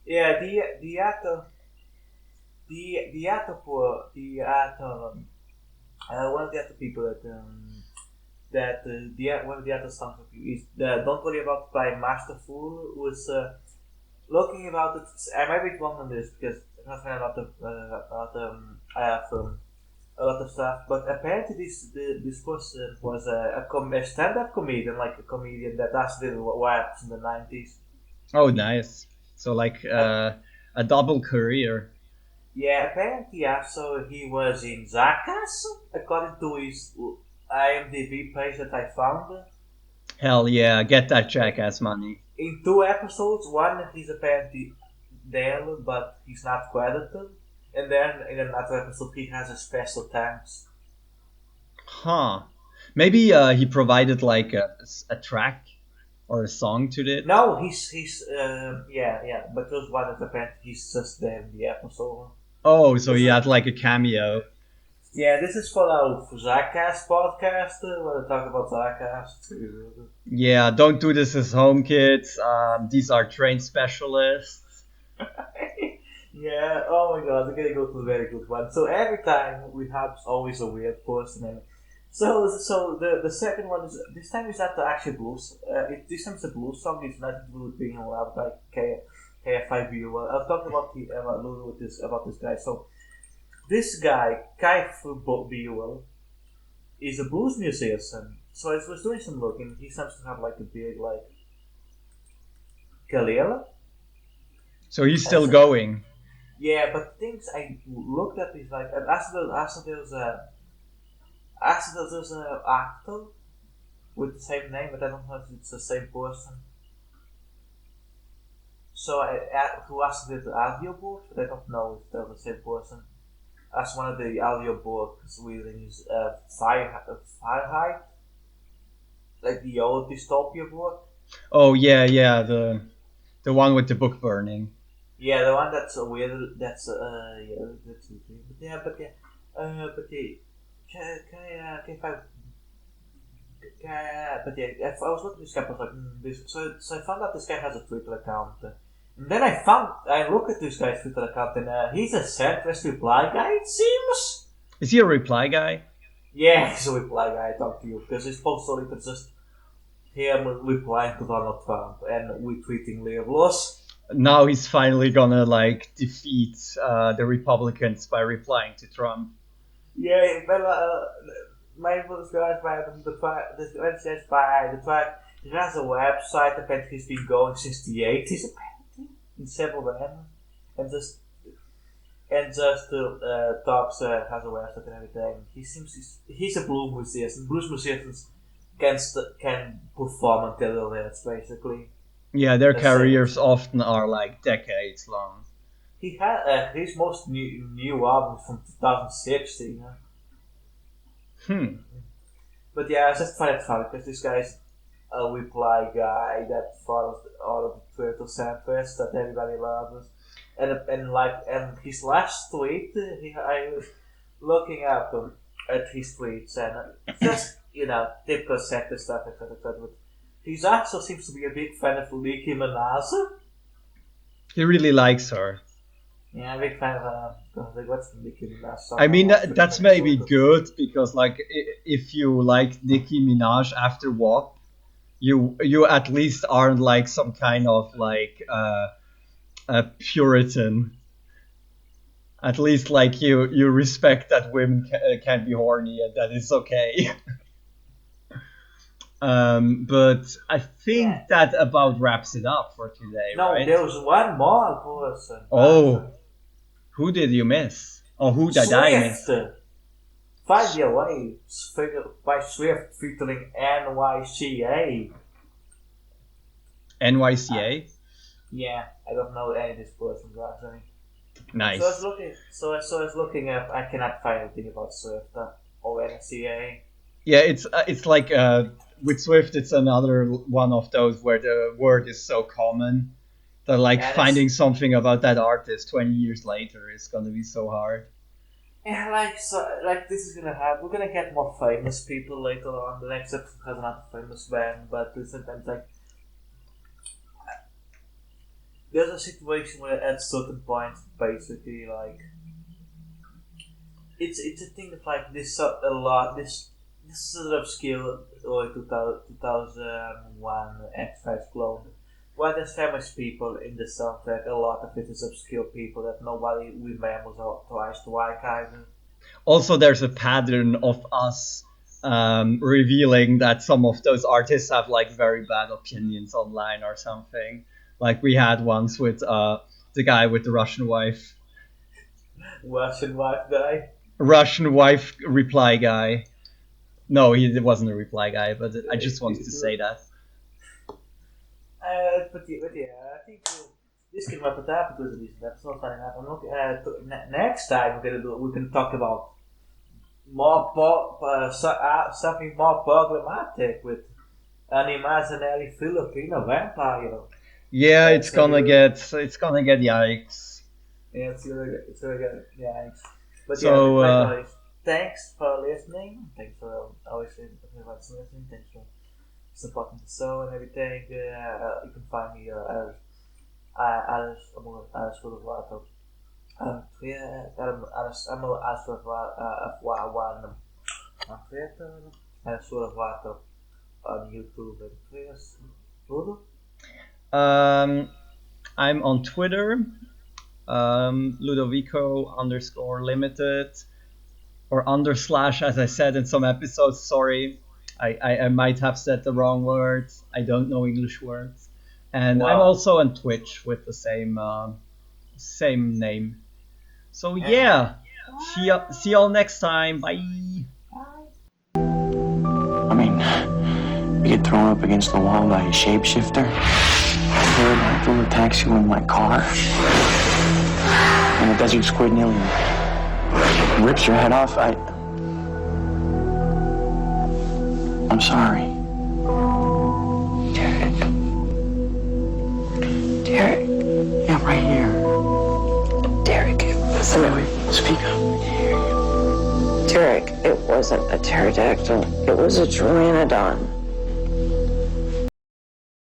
Yeah, the actor, the actor for the actor, one of the other people one of the other songs is "Don't Worry About" by Masterful was looking about it. I might be wrong on this because I'm not a lot of I have a lot of stuff, but apparently this person was a stand-up comedian, like a comedian that actually did raps in the 90s. Oh, nice. So like a double career. Yeah, apparently, yeah. So he was in Jackass, according to his IMDb page that I found. Hell yeah, get that jackass money. In two episodes, one he's apparently there, but he's not credited. And then in another episode, he has a special thanks. Huh. Maybe he provided like a track or a song to it. No, yeah. But there's one that apparently he's just there in the episode. Oh, so he had like a cameo. Yeah, this is for our Jackass podcast. When I talk about Jackass. Yeah, don't do this at home, kids. These are trained specialists. Yeah, oh my god, we're gonna go to a very good one. So every time we have always a weird person. And so the second one is this time is not the actual blues. This time it's a blues song. It's not being allowed by KFIB. Well, I've talked about a little with this about this guy. So this guy Kai Buell is a blues musician. So I was doing some looking. He seems to have like a big like ukulele. So he's still going. Yeah, but things I looked at is like after there's a actor with the same name, but I don't know if it's the same person. So who asked the audiobook, but I don't know if they're the same person. As one of the audiobooks we use Fahrenheit, like the old dystopia book. Oh yeah, the one with the book burning. Yeah, the one that's weird. Yeah, that's weird. But yeah, but yeah, if I, but yeah, if I was looking at this guy, I was like, so I found out this guy has a Twitter account, and then I look at this guy's Twitter account, and he's a centrist reply guy. It seems. Is he a reply guy? Yeah, he's a reply guy. I talk to you because his post only it's just him replying to Donald Trump and retweeting labels. Now he's finally gonna like defeat the Republicans by replying to Trump. Yeah, well, my was guys by the website by the track. He has a website. Apparently, he's been going since the 80s. Apparently, in several bands, and just talks has a website and everything. He's a blues musician. Blues musicians can perform until they're basically. Yeah, their careers often are like decades long. He had his most new album from 2016. But yeah, I just find it funny because this guy's a reply guy that follows all of the Twitter centrists that everybody loves, and his last tweet, I was looking at his tweets and just typical centrist stuff, etc. But he also seems to be a big fan of Nicki Minaj. He really likes her. Yeah, I'm a big fan of like what's Nicki Minaj song? I mean, that's maybe Sort of. good because, like, if you like Nicki Minaj after WAP, you at least aren't like some kind of like a Puritan. At least, like, you respect that women can be horny and that it's okay. But I Yeah. think that about wraps it up for today, No, right? there was one more person. Oh, who did you miss? Oh, who did I Swift! miss? 5 Year Waves by Swift featuring NYCA. Uh, NYCA. yeah, I don't know any of these persons actually. So I was Nice. looking. So I was looking up. I cannot find anything about Swift or NCA. Yeah, it's like with Swift, it's another one of those where the word is so common that like And finding it's something about that artist 20 years later is gonna be so hard. yeah, like this is gonna happen. We're gonna get more famous people later on. The next episode has another famous band, but sometimes like there's a situation where at certain points, basically like it's a thing that like this a lot this sort of skill or 2001 X Files clone. Where there's famous people in the soundtrack, a lot of it is obscure people that nobody remembers or tries to archive. Also, there's a pattern of us revealing that some of those artists have like very bad opinions online or something. Like we had once with the guy with the Russian wife. Russian wife guy. Russian wife reply guy. No, he wasn't a reply guy, but I just wanted to say that. But yeah, I think this can wrap it up because of this. That's not funny enough. I'm looking next time we're gonna talk about something more problematic with an imaginary Filipino vampire. Yeah, That's gonna be really, it's gonna get yikes. yeah, it's really good. Yeah, but yeah, So like always, thanks for listening. Thanks for always listening. Thanks for supporting the show and everything. You can find me alles voor de water. Alles voor water. On Twitter, alles voor de water on YouTube and Twitter. I'm on Twitter, Ludovico underscore limited or under slash, as I said in some episodes. Sorry, I might have said the wrong words. I don't know English words. And I'm Wow. also on Twitch with the same name. So And yeah, see y'all next time. Bye. I mean, you get thrown up against the wall by a shapeshifter. Pterodactyl attacks you in my car. And a desert squid nearly rips your head off. I'm sorry. Derek. Derek. Yeah, right here. Derek, it wasn't Wait, speak up. Derek, it wasn't a pterodactyl. It was a pteranodon.